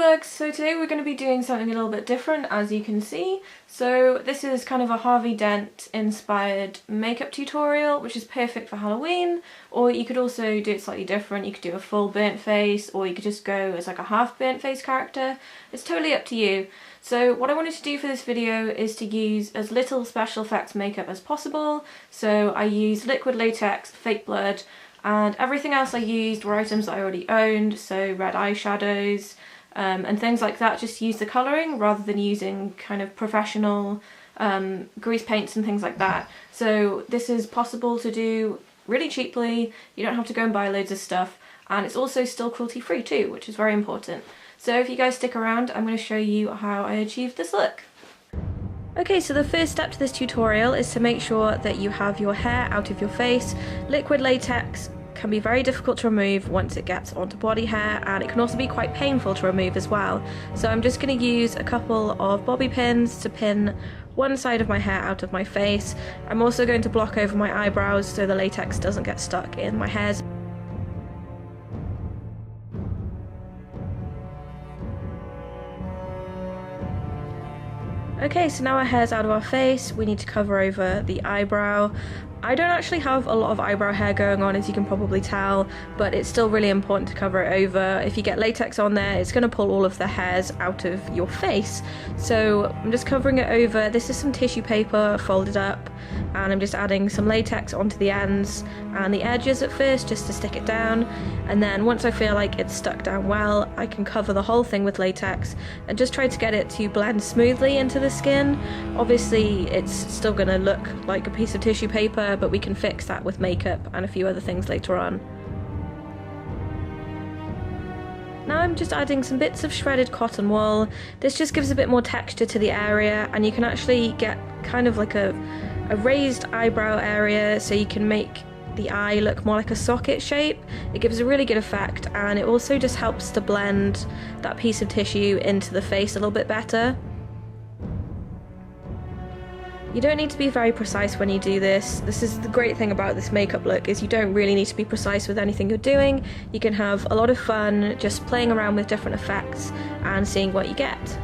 Gloombugs! So today we're going to be doing something a little bit different, as you can see. So this is kind of a Harvey Dent inspired makeup tutorial, which is perfect for Halloween, or you could also do it slightly different. You could do a full burnt face, or you could just go as like a half burnt face character. It's totally up to you. So what I wanted to do for this video is to use as little special effects makeup as possible. So I used liquid latex, fake blood, and everything else I used were items that I already owned, so red eyeshadows and things like that. Just use the colouring rather than using kind of professional grease paints and things like that. So this is possible to do really cheaply, you don't have to go and buy loads of stuff, and it's also still cruelty free too, which is very important. So if you guys stick around, I'm going to show you how I achieved this look. Okay, so the first step to this tutorial is to make sure that you have your hair out of your face. Liquid latex can be very difficult to remove once it gets onto body hair, and it can also be quite painful to remove as well. So I'm just going to use a couple of bobby pins to pin one side of my hair out of my face. I'm also going to block over my eyebrows so the latex doesn't get stuck in my hairs. Okay, so now our hair's out of our face, we need to cover over the eyebrow. I don't actually have a lot of eyebrow hair going on, as you can probably tell, but it's still really important to cover it over. If you get latex on there, it's going to pull all of the hairs out of your face. So I'm just covering it over. This is some tissue paper folded up, and I'm just adding some latex onto the ends and the edges at first, just to stick it down. And then once I feel like it's stuck down well, I can cover the whole thing with latex and just try to get it to blend smoothly into the skin. Obviously, it's still going to look like a piece of tissue paper, but we can fix that with makeup and a few other things later on. Now I'm just adding some bits of shredded cotton wool. This just gives a bit more texture to the area, and you can actually get kind of like a raised eyebrow area, so you can make the eye look more like a socket shape. It gives a really good effect, and it also just helps to blend that piece of tissue into the face a little bit better. You don't need to be very precise when you do this. This is the great thing about this makeup look, is you don't really need to be precise with anything you're doing. You can have a lot of fun just playing around with different effects and seeing what you get.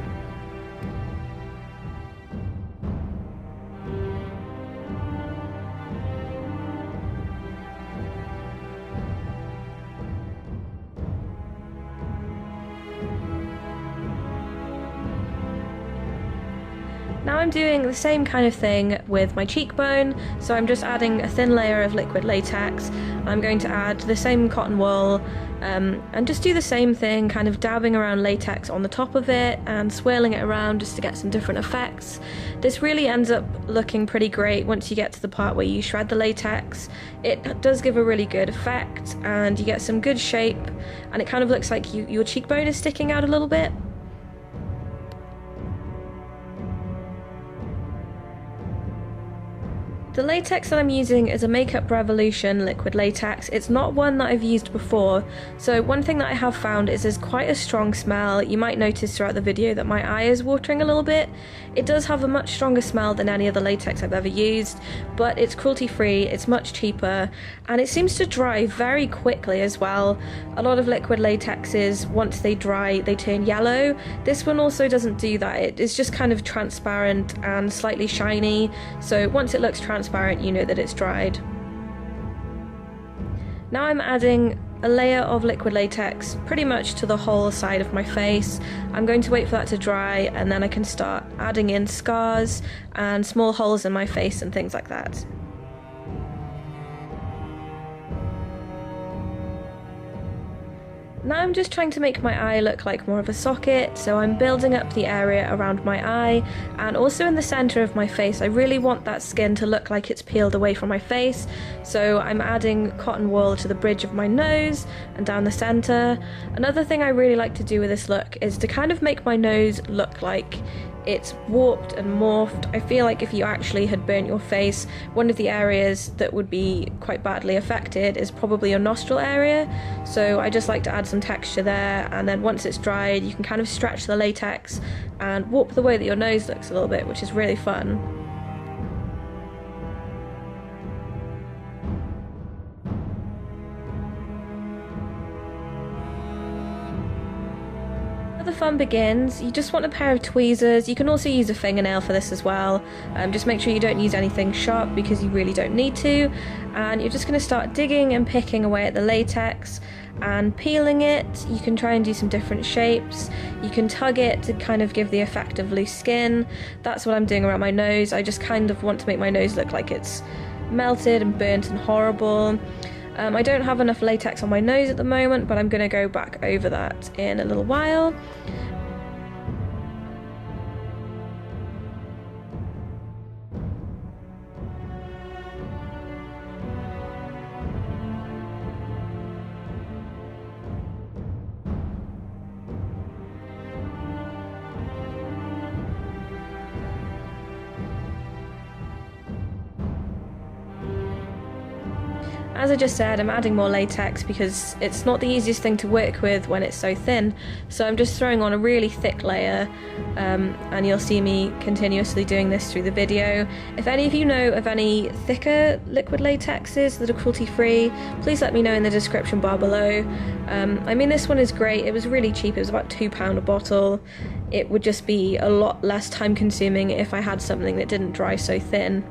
Now I'm doing the same kind of thing with my cheekbone, so I'm just adding a thin layer of liquid latex. I'm going to add the same cotton wool and just do the same thing, kind of dabbing around latex on the top of it and swirling it around just to get some different effects. This really ends up looking pretty great once you get to the part where you shred the latex. It does give a really good effect, and you get some good shape, and it kind of looks like your cheekbone is sticking out a little bit. The latex that I'm using is a Makeup Revolution liquid latex. It's not one that I've used before, so one thing that I have found is there's quite a strong smell. You might notice throughout the video that my eye is watering a little bit. It does have a much stronger smell than any other latex I've ever used, but it's cruelty free, it's much cheaper, and it seems to dry very quickly as well. A lot of liquid latexes, once they dry, they turn yellow. This one also doesn't do that. It's just kind of transparent and slightly shiny, so once it looks transparent, you know that it's dried. Now I'm adding a layer of liquid latex pretty much to the whole side of my face. I'm going to wait for that to dry, and then I can start adding in scars and small holes in my face and things like that. Now I'm just trying to make my eye look like more of a socket, so I'm building up the area around my eye, and also in the centre of my face. I really want that skin to look like it's peeled away from my face, so I'm adding cotton wool to the bridge of my nose and down the centre. Another thing I really like to do with this look is to kind of make my nose look like it's warped and morphed. I feel like if you actually had burnt your face, one of the areas that would be quite badly affected is probably your nostril area, so I just like to add some texture there, and then once it's dried you can kind of stretch the latex and warp the way that your nose looks a little bit, which is really fun. fun begins. You just want a pair of tweezers. You can also use a fingernail for this as well. Just make sure you don't use anything sharp because you really don't need to. And you're just going to start digging and picking away at the latex and peeling it. You can try and do some different shapes. You can tug it to kind of give the effect of loose skin. That's what I'm doing around my nose. I just kind of want to make my nose look like it's melted and burnt and horrible. I don't have enough latex on my nose at the moment, but I'm going to go back over that in a little while. As I just said, I'm adding more latex because it's not the easiest thing to work with when it's so thin, so I'm just throwing on a really thick layer, and you'll see me continuously doing this through the video. If any of you know of any thicker liquid latexes that are cruelty-free, please let me know in the description bar below. I mean, this one is great. It was really cheap. It was about £2 a bottle. It would just be a lot less time consuming if I had something that didn't dry so thin.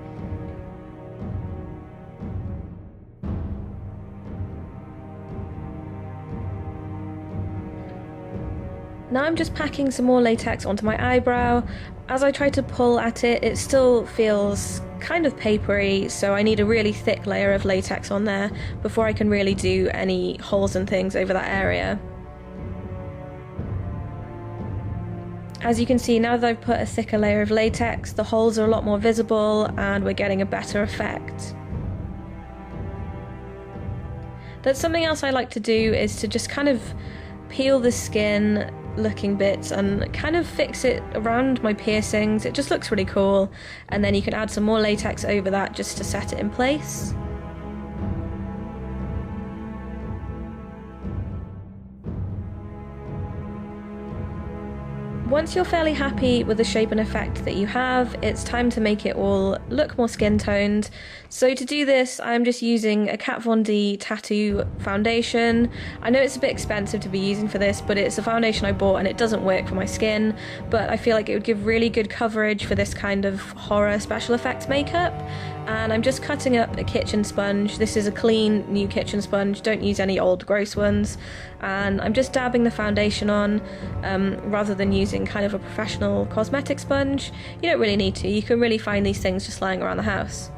Now I'm just packing some more latex onto my eyebrow. As I try to pull at it, it still feels kind of papery, so I need a really thick layer of latex on there before I can really do any holes and things over that area. As you can see, now that I've put a thicker layer of latex, the holes are a lot more visible and we're getting a better effect. That's something else I like to do, is to just kind of peel the skin looking bits and kind of fix it around my piercings. It just looks really cool, and then you can add some more latex over that just to set it in place. Once you're fairly happy with the shape and effect that you have, it's time to make it all look more skin toned. So to do this, I'm just using a Kat Von D tattoo foundation. I know it's a bit expensive to be using for this, but it's a foundation I bought and it doesn't work for my skin, but I feel like it would give really good coverage for this kind of horror special effects makeup. And I'm just cutting up a kitchen sponge. This is a clean new kitchen sponge, don't use any old gross ones. And I'm just dabbing the foundation on, rather than using kind of a professional cosmetic sponge. You don't really need to, you can really find these things just lying around the house.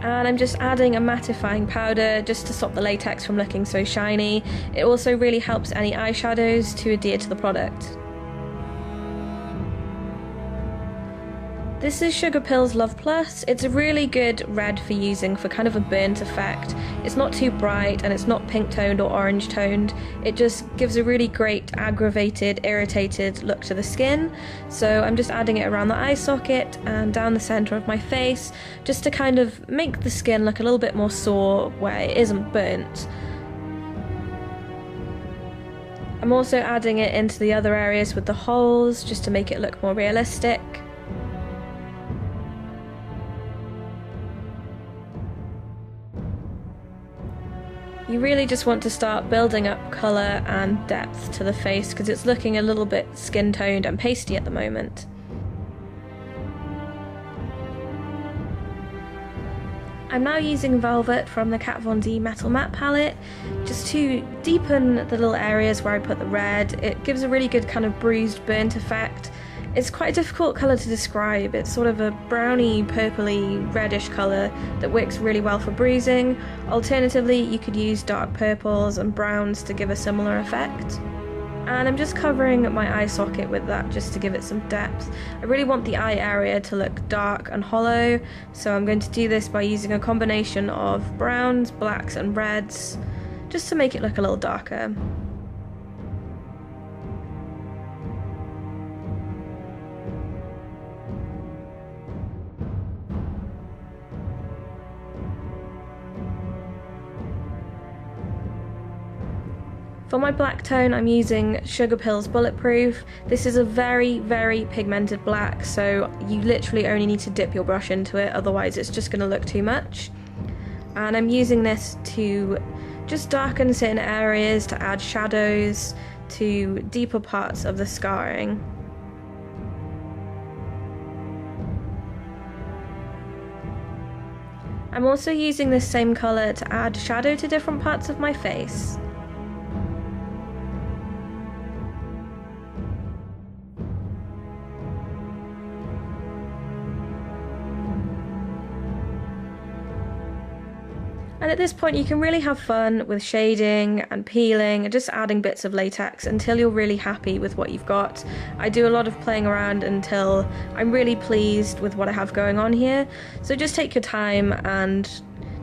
And I'm just adding a mattifying powder just to stop the latex from looking so shiny. It also really helps any eyeshadows to adhere to the product. This is Sugar Pills Love Plus. It's a really good red for using for kind of a burnt effect. It's not too bright and it's not pink toned or orange toned. It just gives a really great aggravated, irritated look to the skin. So I'm just adding it around the eye socket and down the centre of my face, just to kind of make the skin look a little bit more sore where it isn't burnt. I'm also adding it into the other areas with the holes, just to make it look more realistic. You really just want to start building up colour and depth to the face because it's looking a little bit skin toned and pasty at the moment. I'm now using Velvet from the Kat Von D Metal Matte palette just to deepen the little areas where I put the red. It gives a really good kind of bruised, burnt effect. It's quite a difficult colour to describe. It's sort of a browny, purpley, reddish colour that works really well for bruising. Alternatively, you could use dark purples and browns to give a similar effect. And I'm just covering my eye socket with that just to give it some depth. I really want the eye area to look dark and hollow, so I'm going to do this by using a combination of browns, blacks and reds, just to make it look a little darker. For my black tone, I'm using Sugar Pills Bulletproof. This is a very, very pigmented black, so you literally only need to dip your brush into it, otherwise it's just going to look too much. And I'm using this to just darken certain areas, to add shadows to deeper parts of the scarring. I'm also using this same colour to add shadow to different parts of my face. And at this point you can really have fun with shading and peeling and just adding bits of latex until you're really happy with what you've got. I do a lot of playing around until I'm really pleased with what I have going on here. So just take your time and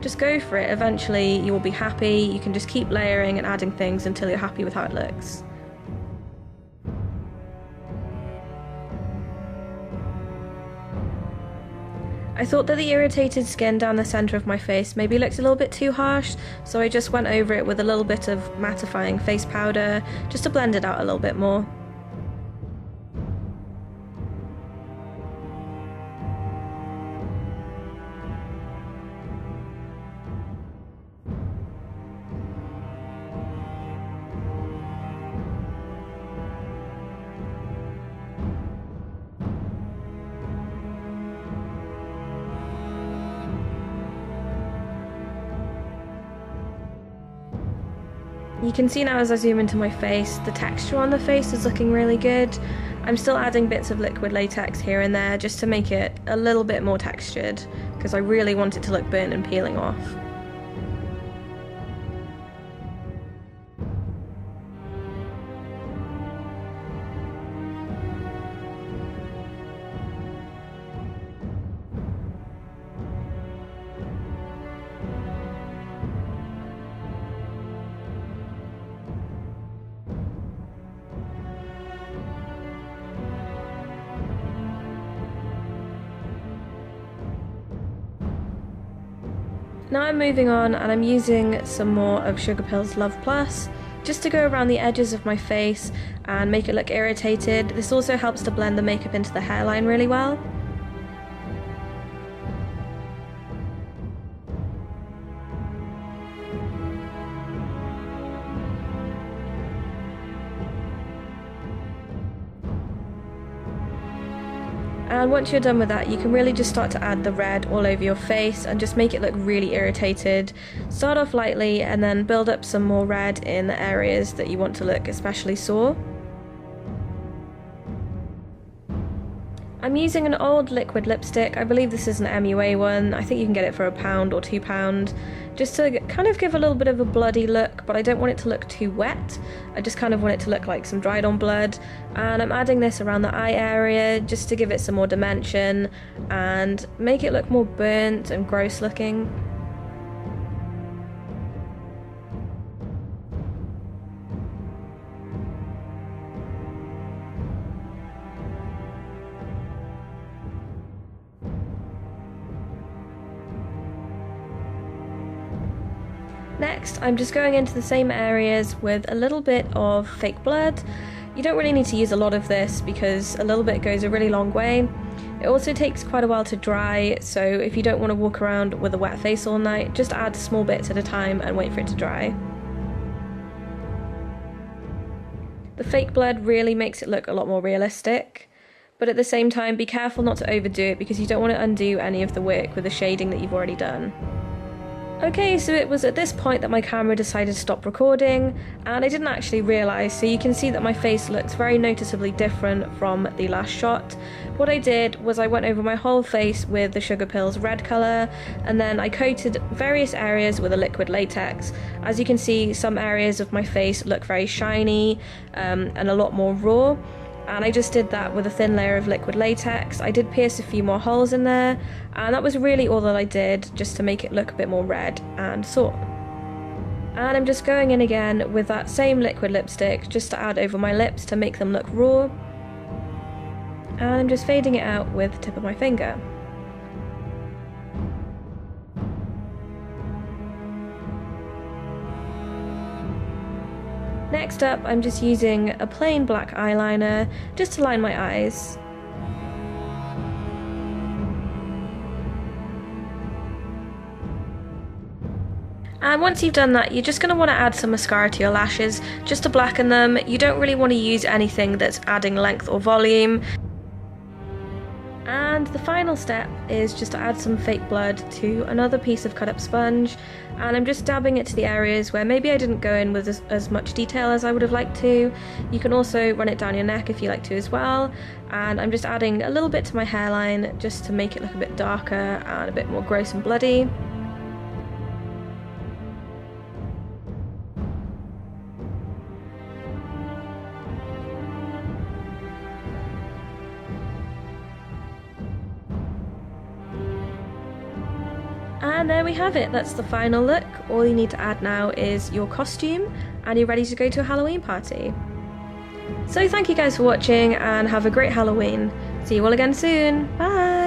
just go for it. Eventually you will be happy. You can just keep layering and adding things until you're happy with how it looks. I thought that the irritated skin down the centre of my face maybe looked a little bit too harsh, so I just went over it with a little bit of mattifying face powder just to blend it out a little bit more. You can see now as I zoom into my face, the texture on the face is looking really good. I'm still adding bits of liquid latex here and there just to make it a little bit more textured, because I really want it to look burnt and peeling off. Now I'm moving on and I'm using some more of Sugar Pills Love Plus just to go around the edges of my face and make it look irritated. This also helps to blend the makeup into the hairline really well. And once you're done with that, you can really just start to add the red all over your face and just make it look really irritated. Start off lightly and then build up some more red in the areas that you want to look especially sore. I'm using an old liquid lipstick. I believe this is an MUA one. I think you can get it for £1 or £2, just to kind of give a little bit of a bloody look, but I don't want it to look too wet. I just kind of want it to look like some dried on blood. And I'm adding this around the eye area just to give it some more dimension and make it look more burnt and gross looking. Next, I'm just going into the same areas with a little bit of fake blood. You don't really need to use a lot of this because a little bit goes a really long way. It also takes quite a while to dry, so if you don't want to walk around with a wet face all night, just add small bits at a time and wait for it to dry. The fake blood really makes it look a lot more realistic, but at the same time be careful not to overdo it because you don't want to undo any of the work with the shading that you've already done. Okay, so it was at this point that my camera decided to stop recording, and I didn't actually realise, so you can see that my face looks very noticeably different from the last shot. What I did was I went over my whole face with the Sugar Pills red colour, and then I coated various areas with a liquid latex. As you can see, some areas of my face look very shiny and a lot more raw. And I just did that with a thin layer of liquid latex. I did pierce a few more holes in there, and that was really all that I did, just to make it look a bit more red and sore. And I'm just going in again with that same liquid lipstick just to add over my lips to make them look raw. And I'm just fading it out with the tip of my finger. Next up, I'm just using a plain black eyeliner just to line my eyes. And once you've done that, you're just going to want to add some mascara to your lashes just to blacken them. You don't really want to use anything that's adding length or volume. And the final step is just to add some fake blood to another piece of cut up sponge, and I'm just dabbing it to the areas where maybe I didn't go in with as much detail as I would have liked to. You can also run it down your neck if you like to as well, and I'm just adding a little bit to my hairline just to make it look a bit darker and a bit more gross and bloody. And there we have it, that's the final look. All you need to add now is your costume and you're ready to go to a Halloween party. So thank you guys for watching and have a great Halloween. See you all again soon, bye!